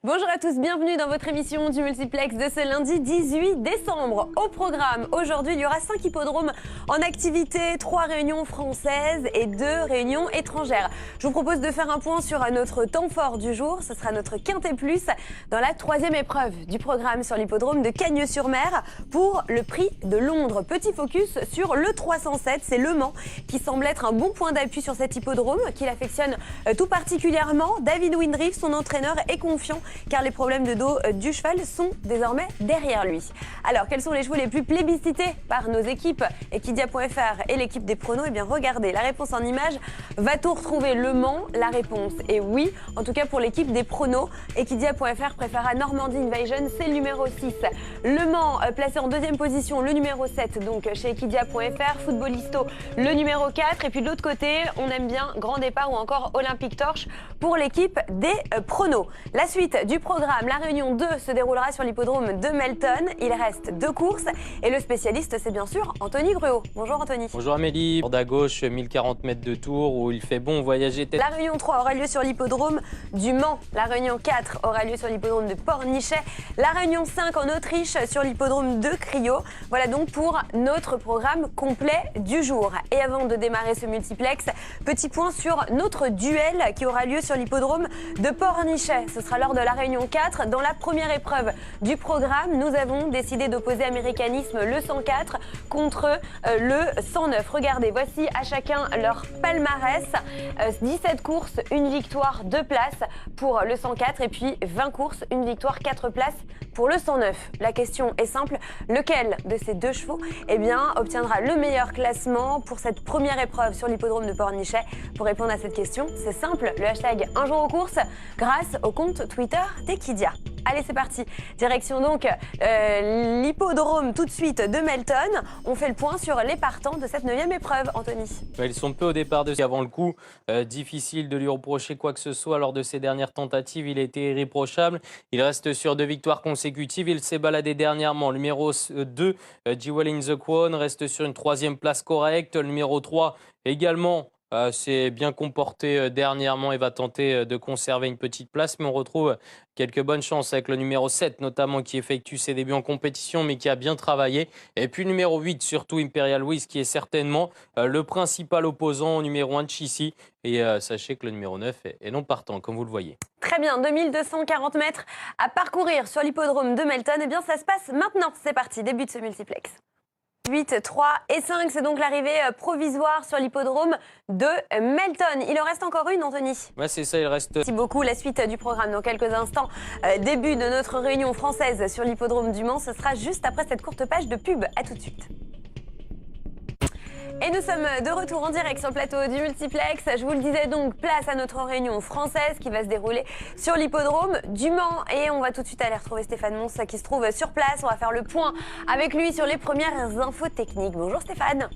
Bonjour à tous, bienvenue dans votre émission du multiplex de ce lundi 18 décembre. Au programme, aujourd'hui, il y aura 5 hippodromes en activité, 3 réunions françaises et 2 réunions étrangères. Je vous propose de faire un point sur notre temps fort du jour. Ce sera notre Quintet Plus dans la 3e épreuve du programme sur l'hippodrome de Cagnes-sur-Mer pour le prix de Londres. Petit focus sur le 307, c'est Le Mans qui semble être un bon point d'appui sur cet hippodrome qu'il affectionne tout particulièrement. David Windriff, son entraîneur, est confiant car les problèmes de dos du cheval sont désormais derrière lui. Alors, quels sont les chevaux les plus plébiscités par nos équipes Equidia.fr et l'équipe des pronos? Eh bien, regardez, la réponse en images. Va-t-on retrouver Le Mans? La réponse est oui. En tout cas, pour l'équipe des pronos, Equidia.fr préférera Normandie Invasion, c'est le numéro 6. Le Mans, placé en 2e position, le numéro 7, donc chez Equidia.fr. Footballisto, le numéro 4. Et puis de l'autre côté, on aime bien Grand Départ ou encore Olympique Torche pour l'équipe des pronos. La suite du programme, la réunion 2 se déroulera sur l'hippodrome de Melton. Il reste 2 courses et le spécialiste, c'est bien sûr Anthony Gruau. Bonjour Anthony. Bonjour Amélie. Bord à gauche, 1040 mètres de tour où il fait bon voyager. La réunion 3 aura lieu sur l'hippodrome du Mans. La réunion 4 aura lieu sur l'hippodrome de Pornichet. La réunion 5 en Autriche sur l'hippodrome de Crio. Voilà donc pour notre programme complet du jour. Et avant de démarrer ce multiplex, petit point sur notre duel qui aura lieu sur l'hippodrome de Pornichet. Ce sera lors de la réunion 4. Dans la première épreuve du programme, nous avons décidé d'opposer Américanisme le 104 contre le 109. Regardez, voici à chacun leur palmarès. 17 courses, une victoire, 2 places pour le 104 et puis 20 courses, une victoire, 4 places pour le 109. La question est simple, lequel de ces 2 chevaux obtiendra le meilleur classement pour cette première épreuve sur l'hippodrome de Pornichet? Pour répondre à cette question, c'est simple, le hashtag un jour aux courses grâce au compte Twitter d'Equidia. Allez, c'est parti. Direction donc l'hippodrome tout de suite de Melton. On fait le point sur les partants de cette 9e épreuve, Anthony. Ils sont peu au départ de avant le coup. Difficile de lui reprocher quoi que ce soit lors de ses dernières tentatives. Il a été irréprochable. Il reste sur 2 victoires consécutives. Il s'est baladé dernièrement. Le numéro 2, Jewel in the Crown, reste sur une 3e place correcte. Le numéro 3 également s'est bien comporté dernièrement et va tenter de conserver une petite place. Mais on retrouve quelques bonnes chances avec le numéro 7 notamment qui effectue ses débuts en compétition mais qui a bien travaillé. Et puis le numéro 8 surtout Imperial Wiz qui est certainement le principal opposant au numéro 1 de Chissy. Et sachez que le numéro 9 est non partant comme vous le voyez. Très bien, 2240 mètres à parcourir sur l'hippodrome de Melton. Eh bien ça se passe maintenant, c'est parti, début de ce multiplex. 8, 3 et 5, c'est donc l'arrivée provisoire sur l'hippodrome de Melton. Il en reste encore une, Anthony? Ouais, c'est ça, il reste... Merci beaucoup. La suite du programme dans quelques instants. Début de notre réunion française sur l'hippodrome du Mans. Ce sera juste après cette courte page de pub. À tout de suite. Et nous sommes de retour en direct sur le plateau du multiplex. Je vous le disais donc, place à notre réunion française qui va se dérouler sur l'hippodrome du Mans. Et on va tout de suite aller retrouver Stéphane Mons qui se trouve sur place. On va faire le point avec lui sur les premières infos techniques. Bonjour Stéphane.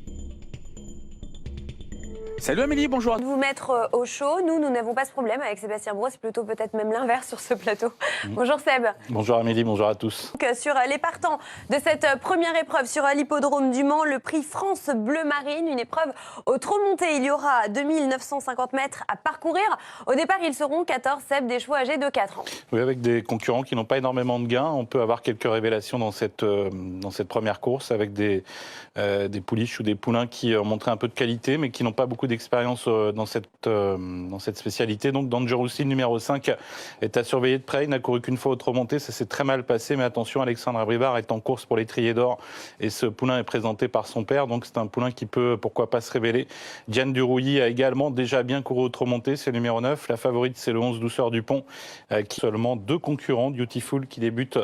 Salut Amélie, bonjour. De vous mettre au chaud. Nous n'avons pas ce problème avec Sébastien Bros. C'est plutôt peut-être même l'inverse sur ce plateau. Bonjour Seb. Bonjour Amélie, bonjour à tous. Donc, sur les partants de cette première épreuve sur l'hippodrome du Mans, le prix France Bleu Marine, une épreuve au trot monté. Il y aura 2950 mètres à parcourir. Au départ, ils seront 14, Seb, des chevaux âgés de 4 ans. Oui, avec des concurrents qui n'ont pas énormément de gains. On peut avoir quelques révélations dans cette première course avec des pouliches ou des poulains qui ont montré un peu de qualité mais qui n'ont pas beaucoup d'expérience dans cette spécialité. Donc Dangerous Hill, numéro 5, est à surveiller de près. Il n'a couru qu'une fois au trot monté, ça s'est très mal passé, mais attention, Alexandre Abrivard est en course pour l'étrier d'or et ce poulain est présenté par son père, donc c'est un poulain qui peut, pourquoi pas, se révéler. Diane Durouilly a également déjà bien couru au trot monté, c'est le numéro 9. La favorite, c'est le 11 Douceur Dupont, qui a seulement 2 concurrents, Beautiful qui débute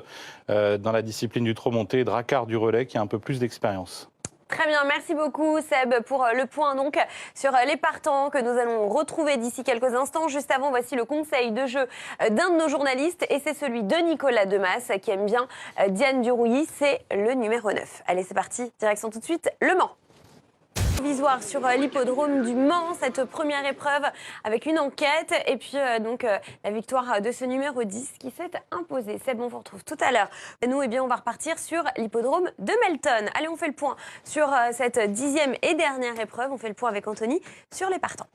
dans la discipline du trot monté, et Dracard du relais qui a un peu plus d'expérience. Très bien, merci beaucoup Seb pour le point donc sur les partants que nous allons retrouver d'ici quelques instants. Juste avant, voici le conseil de jeu d'un de nos journalistes et c'est celui de Nicolas Demas qui aime bien Diane Durouilly, c'est le numéro 9. Allez, c'est parti, direction tout de suite Le Mans. Provisoire sur l'hippodrome du Mans, cette première épreuve avec une enquête et puis la victoire de ce numéro 10 qui s'est imposé. C'est bon, on vous retrouve tout à l'heure. Nous, on va repartir sur l'hippodrome de Melton. Allez, on fait le point sur cette 10e et dernière épreuve. On fait le point avec Anthony sur les partants.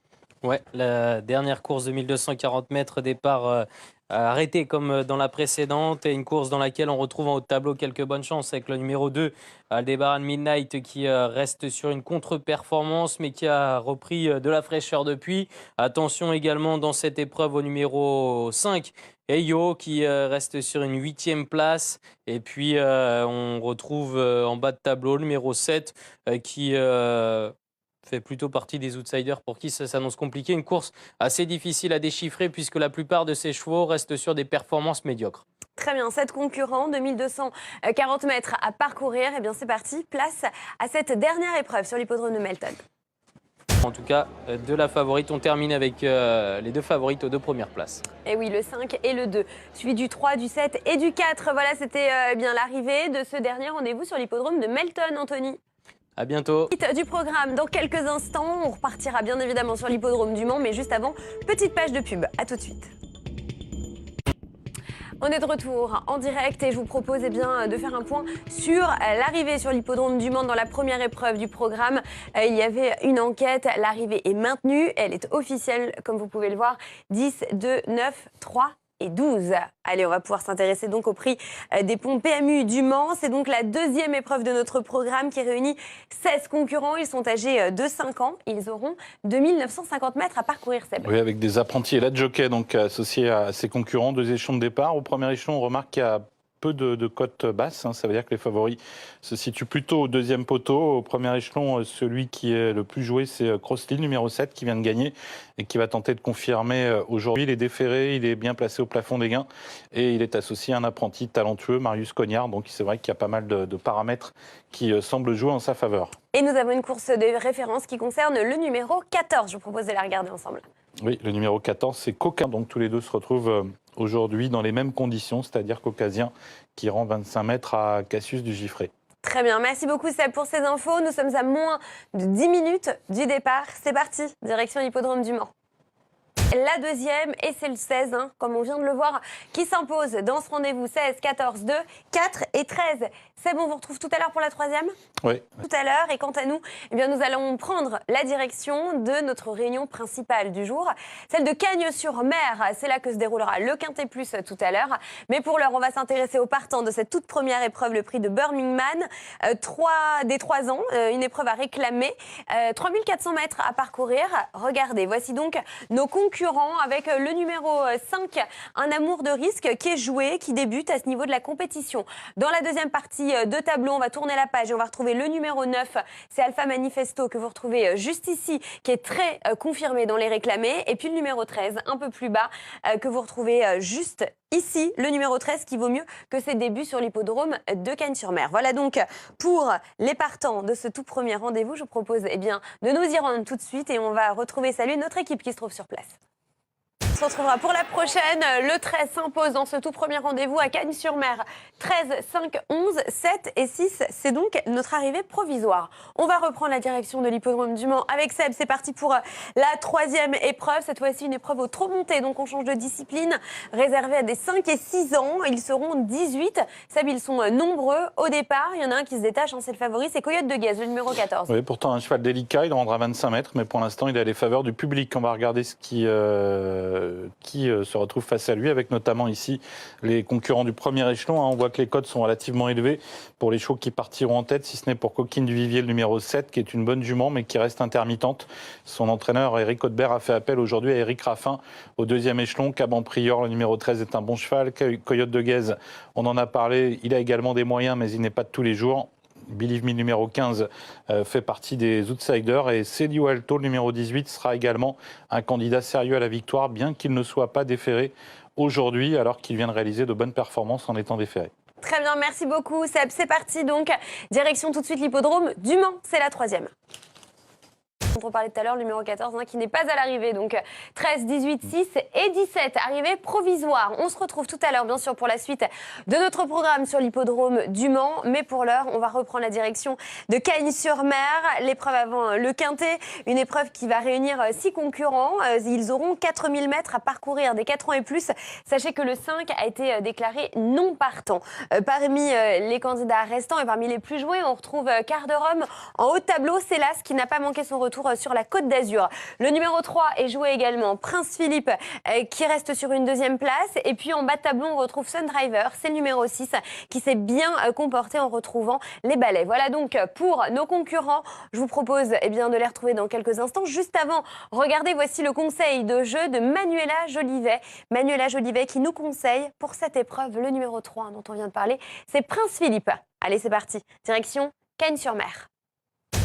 Ouais, la dernière course de 1240 mètres, départ arrêté comme dans la précédente, et une course dans laquelle on retrouve en haut de tableau quelques bonnes chances avec le numéro 2, Aldebaran Midnight, qui reste sur une contre-performance mais qui a repris de la fraîcheur depuis. Attention également dans cette épreuve au numéro 5, Eyo, qui reste sur une 8e place. Et puis on retrouve en bas de tableau le numéro 7 qui fait plutôt partie des outsiders pour qui ça s'annonce compliqué. Une course assez difficile à déchiffrer puisque la plupart de ces chevaux restent sur des performances médiocres. Très bien, 7 concurrents, 2240 mètres à parcourir. Et bien c'est parti, place à cette dernière épreuve sur l'hippodrome de Melton. En tout cas, de la favorite, on termine avec les 2 favorites aux 2 premières places. Et oui, le 5 et le 2, suivi du 3, du 7 et du 4. Voilà, c'était bien l'arrivée de ce dernier rendez-vous sur l'hippodrome de Melton, Anthony. À bientôt. Du programme, dans quelques instants, on repartira bien évidemment sur l'hippodrome du Mans, mais juste avant, petite page de pub. À tout de suite. On est de retour en direct et je vous propose de faire un point sur l'arrivée sur l'hippodrome du Mans dans la première épreuve du programme. Il y avait une enquête, l'arrivée est maintenue, elle est officielle comme vous pouvez le voir, 10, 2, 9, 3 et 12. Allez, on va pouvoir s'intéresser donc au prix des ponts PMU du Mans. C'est donc la deuxième épreuve de notre programme qui réunit 16 concurrents. Ils sont âgés de 5 ans. Ils auront 2950 mètres à parcourir, Seb. Oui, avec des apprentis et la jockey donc associés à ces concurrents, 2 échelons de départ. Au premier échelon, on remarque qu'il y a peu de cotes basses, ça veut dire que les favoris se situent plutôt au 2e poteau. Au premier échelon, celui qui est le plus joué, c'est Crossley, numéro 7, qui vient de gagner et qui va tenter de confirmer aujourd'hui. Il est déféré, il est bien placé au plafond des gains et il est associé à un apprenti talentueux, Marius Cognard. Donc c'est vrai qu'il y a pas mal de paramètres qui semblent jouer en sa faveur. Et nous avons une course de référence qui concerne le numéro 14. Je vous propose de la regarder ensemble. Oui, le numéro 14, c'est Coquin. Donc tous les deux se retrouvent aujourd'hui dans les mêmes conditions, c'est-à-dire Caucasien qui rend 25 mètres à Cassius du Giffré. Très bien, merci beaucoup Seb pour ces infos. Nous sommes à moins de 10 minutes du départ. C'est parti, direction l'hippodrome du Mans. La deuxième, et c'est le 16, comme on vient de le voir, qui s'impose dans ce rendez-vous. 16, 14, 2, 4 et 13. C'est bon, on vous retrouve tout à l'heure pour la troisième ? Oui. Tout à l'heure. Et quant à nous, nous allons prendre la direction de notre réunion principale du jour, celle de Cagnes-sur-Mer. C'est là que se déroulera le Quintet Plus tout à l'heure. Mais pour l'heure, on va s'intéresser aux partants de cette toute première épreuve, le prix de Birmingham. 3 ans, une épreuve à réclamer. 3400 mètres à parcourir. Regardez, voici donc nos concurrents avec le numéro 5, un amour de risque qui est joué, qui débute à ce niveau de la compétition. Dans la deuxième partie de tableau, on va tourner la page et on va retrouver le numéro 9, c'est Alpha Manifesto que vous retrouvez juste ici, qui est très confirmé dans les réclamés. Et puis le numéro 13, un peu plus bas, que vous retrouvez juste ici, le numéro 13 qui vaut mieux que ses débuts sur l'hippodrome de Cagnes-sur-Mer. Voilà donc pour les partants de ce tout premier rendez-vous. Je vous propose de nous y rendre tout de suite et on va retrouver notre équipe qui se trouve sur place. On se retrouvera pour la prochaine. Le 13 s'impose dans ce tout premier rendez-vous à Cagnes-sur-Mer. 13, 5, 11, 7 et 6. C'est donc notre arrivée provisoire. On va reprendre la direction de l'hippodrome du Mans avec Seb. C'est parti pour la troisième épreuve. Cette fois-ci, une épreuve au trot monté. Donc on change de discipline. Réservée à des 5 et 6 ans. Ils seront 18. Seb, ils sont nombreux au départ. Il y en a un qui se détache. C'est le favori. C'est Coyote de Guèze, le numéro 14. Oui, pourtant un cheval délicat. Il rendra 25 mètres. Mais pour l'instant, il a les faveurs du public. On va regarder ce qui se retrouve face à lui, avec notamment ici les concurrents du premier échelon. On voit que les cotes sont relativement élevées pour les chevaux qui partiront en tête, si ce n'est pour Coquine du Vivier, le numéro 7, qui est une bonne jument, mais qui reste intermittente. Son entraîneur, Éric Audebert, a fait appel aujourd'hui à Éric Raffin au deuxième échelon. Caban Prior, le numéro 13, est un bon cheval. Coyote de Guèze, on en a parlé, il a également des moyens, mais il n'est pas de tous les jours. Believe Me numéro 15 fait partie des outsiders et Celio Alto, le numéro 18, sera également un candidat sérieux à la victoire, bien qu'il ne soit pas déféré aujourd'hui, alors qu'il vient de réaliser de bonnes performances en étant déféré. Très bien, merci beaucoup Seb. C'est parti donc, direction tout de suite l'hippodrome du Mans, c'est la troisième. On parlait tout à l'heure, le numéro 14 qui n'est pas à l'arrivée. Donc 13, 18, 6 et 17, arrivée provisoire. On se retrouve tout à l'heure, bien sûr, pour la suite de notre programme sur l'hippodrome du Mans. Mais pour l'heure, on va reprendre la direction de Cagnes-sur-Mer. L'épreuve avant le Quintet, une épreuve qui va réunir 6 concurrents. Ils auront 4000 mètres à parcourir, des 4 ans et plus. Sachez que le 5 a été déclaré non partant. Parmi les candidats restants et parmi les plus joués, on retrouve Quart de Rome en haut de tableau. C'est Las qui n'a pas manqué son retour retour sur la Côte d'Azur. Le numéro 3 est joué également Prince Philippe qui reste sur une deuxième place. Et puis en bas de tableau, on retrouve Sun Driver, c'est le numéro 6 qui s'est bien comporté en retrouvant les balais. Voilà donc pour nos concurrents. Je vous propose de les retrouver dans quelques instants. Juste avant, regardez, voici le conseil de jeu de Manuela Jolivet. Manuela Jolivet qui nous conseille pour cette épreuve, le numéro 3 dont on vient de parler, c'est Prince Philippe. Allez, c'est parti. Direction Cagnes-sur-Mer.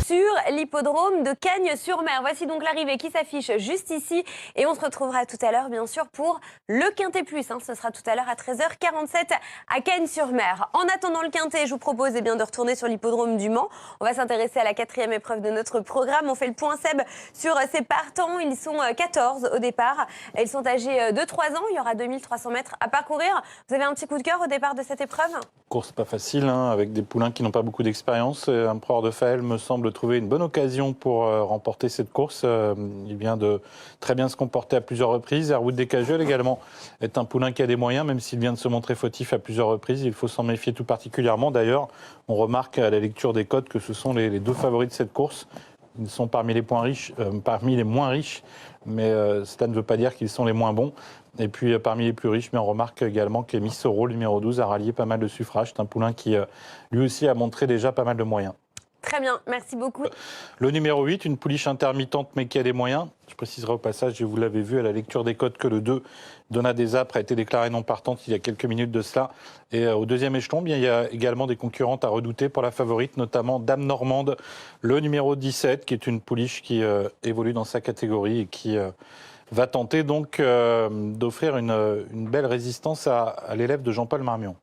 Sur l'hippodrome de Cagnes-sur-Mer. Voici donc l'arrivée qui s'affiche juste ici et on se retrouvera tout à l'heure bien sûr pour le Quintet Plus. Ce sera tout à l'heure à 13h47 à Cagnes-sur-Mer. En attendant le Quintet, je vous propose de retourner sur l'hippodrome du Mans. On va s'intéresser à la 4e épreuve de notre programme. On fait le point Seb sur ces partants. Ils sont 14 au départ. Ils sont âgés de 3 ans. Il y aura 2300 mètres à parcourir. Vous avez un petit coup de cœur au départ de cette épreuve? Course pas facile, avec des poulains qui n'ont pas beaucoup d'expérience. Un Empereur de Faël me semble trouver une bonne occasion pour remporter cette course. Il vient de très bien se comporter à plusieurs reprises. Airwood des Cajuels également est un poulain qui a des moyens, même s'il vient de se montrer fautif à plusieurs reprises. Il faut s'en méfier tout particulièrement. D'ailleurs, on remarque à la lecture des codes que ce sont les deux favoris de cette course. Ils sont parmi les moins riches, mais cela ne veut pas dire qu'ils sont les moins bons. Et puis parmi les plus riches, mais on remarque également que Miss Soro, le numéro 12, a rallié pas mal de suffrages. C'est un poulain qui lui aussi a montré déjà pas mal de moyens. Très bien, merci beaucoup. Le numéro 8, une pouliche intermittente mais qui a des moyens. Je préciserai au passage, et vous l'avez vu à la lecture des codes, que le 2, Donna Desapres, a été déclarée non partante il y a quelques minutes de cela. Et au deuxième échelon, il y a également des concurrentes à redouter pour la favorite, notamment Dame Normande, le numéro 17, qui est une pouliche qui évolue dans sa catégorie et qui va tenter donc d'offrir une belle résistance à l'élève de Jean-Paul Marmion.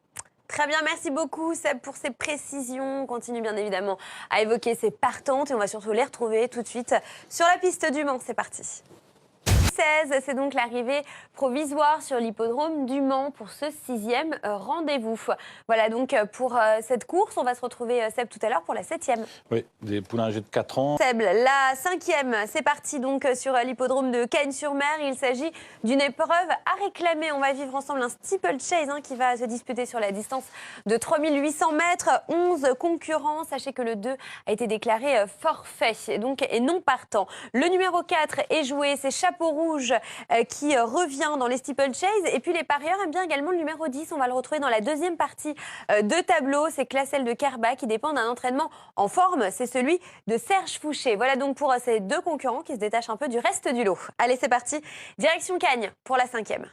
Très bien, merci beaucoup Seb pour ces précisions. On continue bien évidemment à évoquer ces partantes et on va surtout les retrouver tout de suite sur la piste du Mans. C'est parti. 16, c'est donc l'arrivée provisoire sur l'hippodrome du Mans pour ce 6e rendez-vous. Voilà donc pour cette course. On va se retrouver Seb tout à l'heure pour la 7e. Oui, des poulains âgés de 4 ans. Seb, la 5e, c'est parti donc sur l'hippodrome de Cagnes-sur-Mer. Il s'agit d'une épreuve à réclamer. On va vivre ensemble un steeplechase qui va se disputer sur la distance de 3800 mètres. 11 concurrents. Sachez que le 2 a été déclaré forfait et non partant. Le numéro 4 est joué, c'est Chapeau Rouge qui revient dans les steeplechase. Et puis les parieurs aiment bien également le numéro 10. On va le retrouver dans la deuxième partie de tableau. C'est Classel de Kerba qui dépend d'un entraînement en forme. C'est celui de Serge Fouché. Voilà donc pour ces deux concurrents qui se détachent un peu du reste du lot. Allez, c'est parti. Direction Cagnes pour la 5e.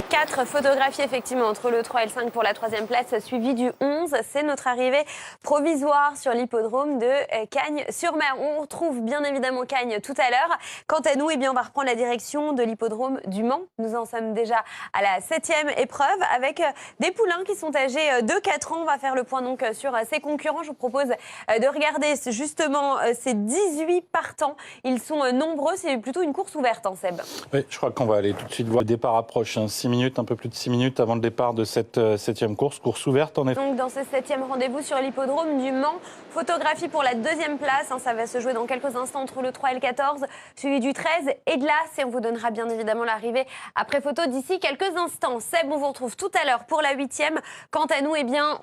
4 photographies effectivement entre le 3 et le 5 pour la 3e place, suivi du 11. C'est notre arrivée provisoire sur l'hippodrome de Cagnes-sur-Mer. On retrouve bien évidemment Cagnes tout à l'heure. Quant à nous, on va reprendre la direction de l'hippodrome du Mans. Nous en sommes déjà à la 7e épreuve avec des poulains qui sont âgés de 4 ans. On va faire le point donc sur ces concurrents. Je vous propose de regarder justement ces 18 partants. Ils sont nombreux. C'est plutôt une course ouverte, Seb. Oui, je crois qu'on va aller tout de suite voir. Le départ approche, 6 minutes, un peu plus de 6 minutes avant le départ de cette 7e course ouverte en effet. Donc dans ce 7e rendez-vous sur l'hippodrome du Mans, photographie pour la 2e place, ça va se jouer dans quelques instants entre le 3 et le 14, suivi du 13 et de l'As, et on vous donnera bien évidemment l'arrivée après photo d'ici quelques instants. Seb, on vous retrouve tout à l'heure pour la 8e. Quant à nous,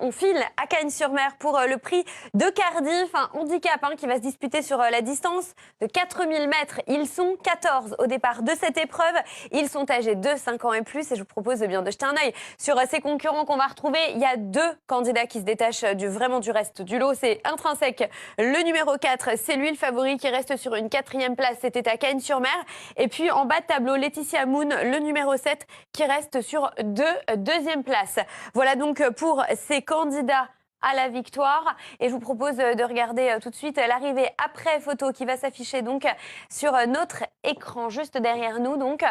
on file à Cagnes-sur-Mer pour le prix de Cardiff, un handicap qui va se disputer sur la distance de 4000 mètres. Ils sont 14 au départ de cette épreuve, ils sont âgés de 5 ans et plus, et je vous propose de jeter un œil sur ces concurrents qu'on va retrouver. Il y a 2 candidats qui se détachent vraiment du reste du lot. C'est Intrinsèque, le numéro 4, c'est lui le favori qui reste sur une 4e place. C'était à Cagnes-sur-Mer. Et puis en bas de tableau, Laetitia Moon, le numéro 7, qui reste sur 2e place. Voilà donc pour ces candidats à la victoire. Et je vous propose de regarder tout de suite l'arrivée après photo qui va s'afficher donc sur notre écran juste derrière nous. Donc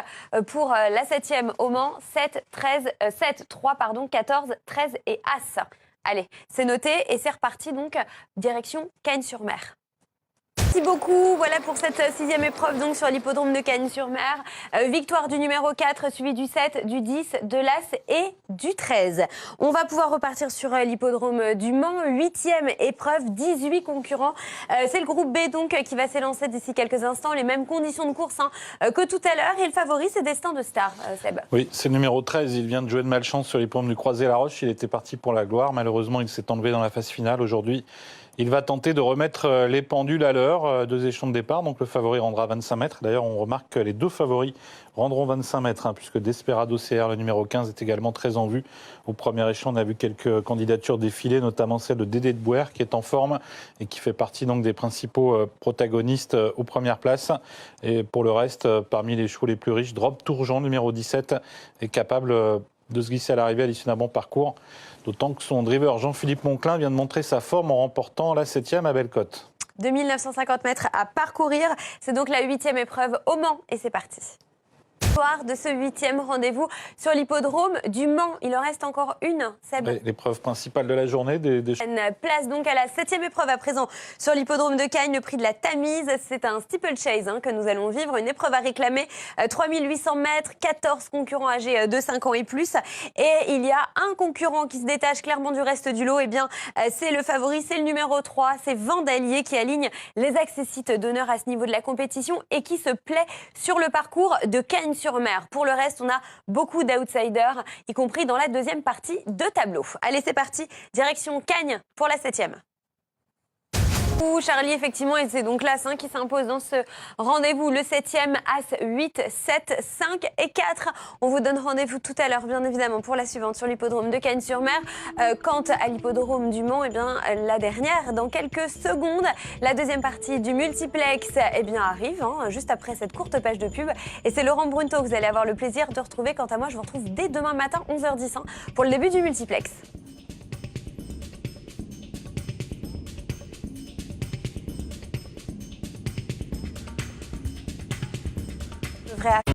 pour la 7e au Mans, 7, 3, 14, 13 et As. Allez, c'est noté et c'est reparti donc direction Cagnes-sur-Mer. Merci beaucoup. Voilà pour cette 6e épreuve donc sur l'hippodrome de Cagnes-sur-Mer. Victoire du numéro 4, suivi du 7, du 10, de l'As et du 13. On va pouvoir repartir sur l'hippodrome du Mans. 8e épreuve, 18 concurrents. C'est le groupe B donc qui va s'élancer d'ici quelques instants. Les mêmes conditions de course que tout à l'heure. Et le favori, c'est Destin de Star, Seb. Oui, c'est le numéro 13. Il vient de jouer de malchance sur l'hippodrome du Croisé-la-Roche. Il était parti pour la gloire. Malheureusement, il s'est enlevé dans la phase finale. Aujourd'hui, Il va tenter de remettre les pendules à l'heure, 2 échelons de départ, donc le favori rendra 25 mètres. D'ailleurs, on remarque que les 2 favoris rendront 25 mètres, puisque Desperado CR, le numéro 15, est également très en vue. Au premier échelon, on a vu quelques candidatures défiler, notamment celle de Dédé de Bouer, qui est en forme et qui fait partie donc des principaux protagonistes aux premières places. Et pour le reste, parmi les chevaux les plus riches, Drop Tourgeon, numéro 17, est capable de se glisser à l'arrivée à l'issue d'un bon parcours. D'autant que son driver Jean-Philippe Monclin vient de montrer sa forme en remportant la 7e à Bellecote. 2950 mètres à parcourir. C'est donc la 8e épreuve au Mans et c'est parti. Soir de ce 8e rendez-vous sur l'hippodrome du Mans. Il en reste encore une, Seb. L'épreuve principale de la journée Place donc à la 7e épreuve à présent sur l'hippodrome de Cagnes, le prix de la Tamise. C'est un steeplechase que nous allons vivre, une épreuve à réclamer, 3800 mètres, 14 concurrents âgés de 5 ans et plus. Et il y a un concurrent qui se détache clairement du reste du lot. Eh bien, c'est le favori, c'est le numéro 3, c'est Vandalier qui aligne les accessites d'honneur à ce niveau de la compétition et qui se plaît sur le parcours de Cagnes-sur-Mer. Pour le reste, on a beaucoup d'outsiders, y compris dans la deuxième partie de tableau. Allez, c'est parti, direction Cagnes pour la 7e. Charlie, effectivement, et c'est donc l'As qui s'impose dans ce rendez-vous. Le 7e, As 8, 7, 5 et 4. On vous donne rendez-vous tout à l'heure, bien évidemment, pour la suivante sur l'hippodrome de Cagnes-sur-Mer. Quant à l'hippodrome du Mans, eh bien, la dernière, dans quelques secondes. La deuxième partie du multiplex eh bien, arrive, juste après cette courte page de pub. Et c'est Laurent Brunto que vous allez avoir le plaisir de retrouver. Quant à moi, je vous retrouve dès demain matin, 11h10, pour le début du multiplex.